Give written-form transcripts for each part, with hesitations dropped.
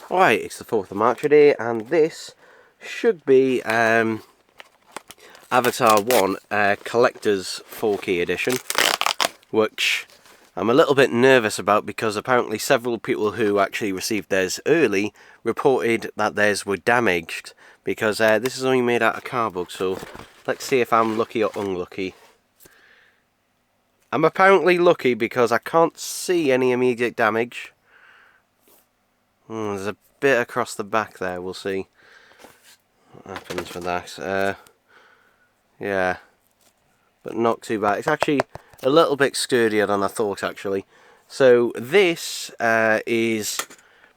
Alright, it's the 4th of March today, and this should be Avatar 1 Collector's 4K edition, which I'm a little bit nervous about because apparently several people who actually received theirs early reported that theirs were damaged, because this is only made out of cardboard, so let's see if I'm lucky or unlucky. I'm apparently lucky because I can't see any immediate damage. There's a bit across the back there, we'll see what happens with that. Yeah, but not too bad. It's actually a little bit sturdier than I thought, actually. So this is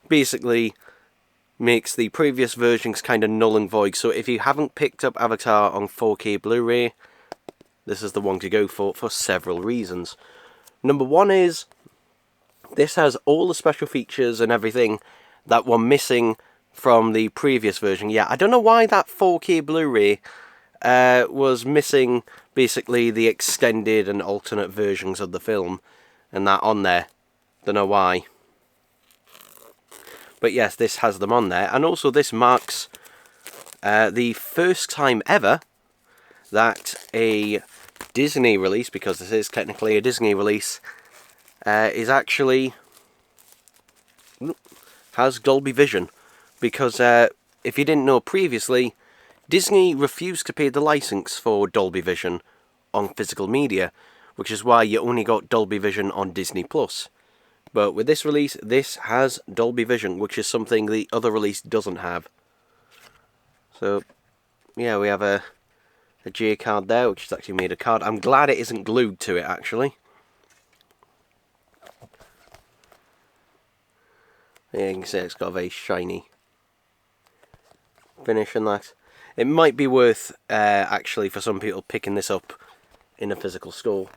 basically makes the previous versions kind of null and void. So if you haven't picked up Avatar on 4K Blu-ray, this is the one to go for several reasons. Number one is this has all the special features and everything that were missing from the previous version. Yeah, I don't know why that 4K Blu-ray was missing basically the extended and alternate versions of the film and that on there. Don't know why. But yes, this has them on there. And also this marks the first time ever that a Disney release, because this is technically a Disney release, is actually has Dolby Vision. Because if you didn't know previously, Disney refused to pay the license for Dolby Vision on physical media, which is why you only got Dolby Vision on Disney Plus. But with this release, this has Dolby Vision, which is something the other release doesn't have. So yeah, we have a J card there, which is actually made of card. I'm glad it isn't glued to it, actually. Yeah, you can see it's got a very shiny finish and that. It might be worth, actually, for some people picking this up in a physical store.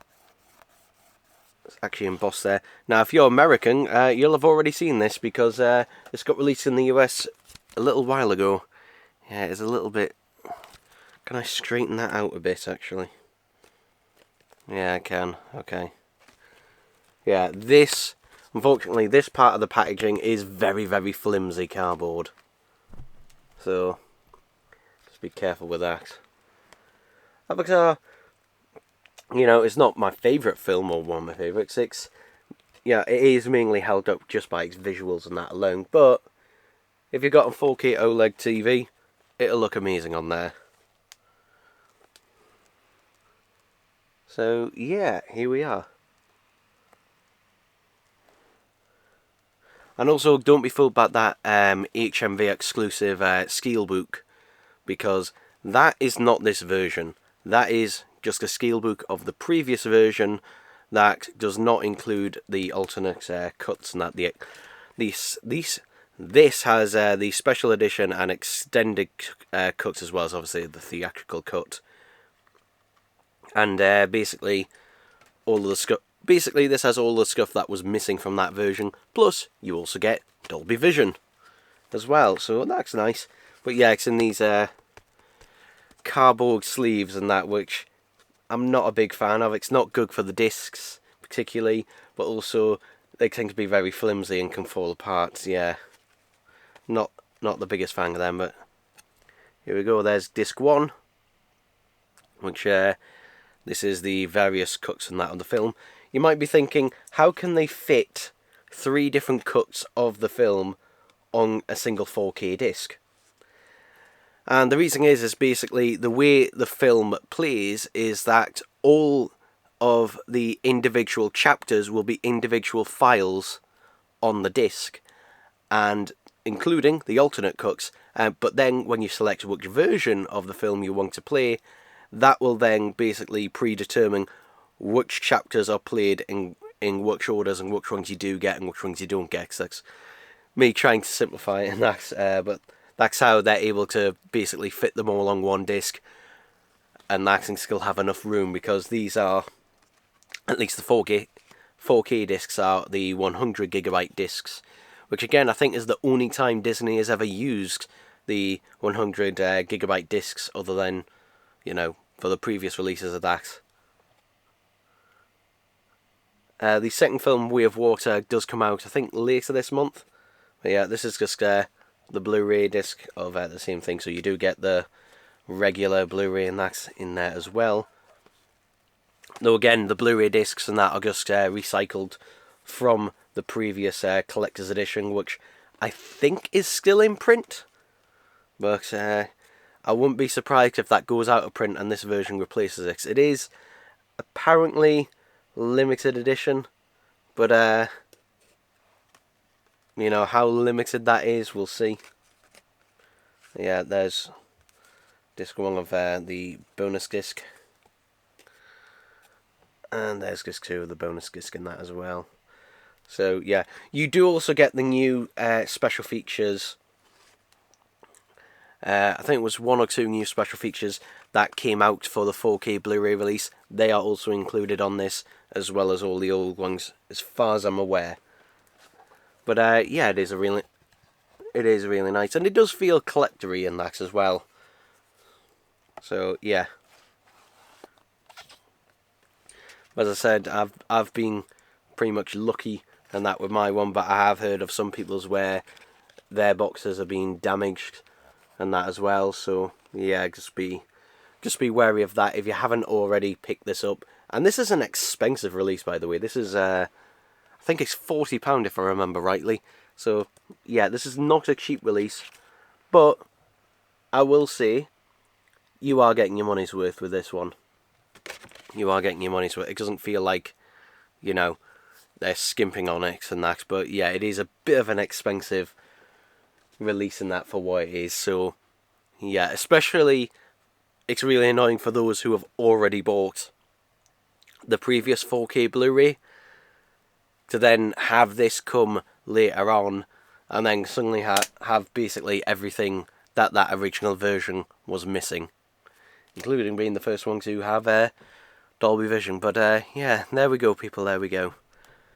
It's actually embossed there. Now, if you're American, you'll have already seen this because this got released in the US a little while ago. Yeah, it's a little bit... Can I straighten that out a bit, actually? Yeah, I can. Okay. Yeah, this... Unfortunately, this part of the packaging is very, very flimsy cardboard. So, just be careful with that. Avatar, you know, it's not my favourite film or one of my favourites. It is mainly held up just by its visuals and that alone. But, if you've got a 4K OLED TV, it'll look amazing on there. So, yeah, here we are. And also, don't be fooled by that HMV exclusive Steelbook, because that is not this version. That is just a Steelbook of the previous version that does not include the alternate cuts and that. This has the special edition and extended cuts as well as obviously the theatrical cut. And basically, all of the stuff. Basically, this has all the stuff that was missing from that version. Plus, you also get Dolby Vision as well, so that's nice. But yeah, it's in these cardboard sleeves and that, which I'm not a big fan of. It's not good for the discs, particularly, but also they tend to be very flimsy and can fall apart. Yeah, not the biggest fan of them, but here we go. There's disc 1, which this is the various cuts and that of the film. You might be thinking, how can they fit 3 different cuts of the film on a single 4K disc? And the reason is basically the way the film plays is that all of the individual chapters will be individual files on the disc, and including the alternate cuts. But then when you select which version of the film you want to play, that will then basically predetermine which chapters are played in which orders and which ones you do get and which ones you don't get. So that's me trying to simplify it, and but that's how they're able to basically fit them all on one disc and that and still have enough room, because these are, at least the 4K discs are the 100GB discs, which again I think is the only time Disney has ever used the 100GB discs other than, you know, for the previous releases of that. The second film, Way of Water, does come out, I think, later this month. But yeah, this is just the Blu-ray disc of the same thing, so you do get the regular Blu-ray and that's in there as well. Though again, the Blu-ray discs and that are just recycled from the previous collector's edition, which I think is still in print. But I wouldn't be surprised if that goes out of print and this version replaces it. It is apparently limited edition, but you know, how limited that is, we'll see. Yeah, there's disc 1 of the bonus disc. And there's disc 2 of the bonus disc in that as well. So yeah, you do also get the new special features. I think it was 1 or 2 new special features that came out for the 4K Blu-ray release. They are also included on this, as well as all the old ones, as far as I'm aware. But yeah, it is really nice, and it does feel collector-y in that as well. So yeah, as I said, I've been pretty much lucky in that with my one, but I have heard of some people's where their boxes are being damaged and that as well. So yeah, just be wary of that if you haven't already picked this up. And this is an expensive release, by the way. This is I think it's £40 if I remember rightly. So yeah, this is not a cheap release, but I will say you are getting your money's worth with this one. You are getting your money's worth. It doesn't feel like, you know, they're skimping on it and that, but yeah, it is a bit of an expensive release in that for what it is. So yeah, especially it's really annoying for those who have already bought the previous 4K Blu-ray to then have this come later on and then suddenly have basically everything that original version was missing, including being the first one to have Dolby Vision. But yeah, there we go, people, there we go.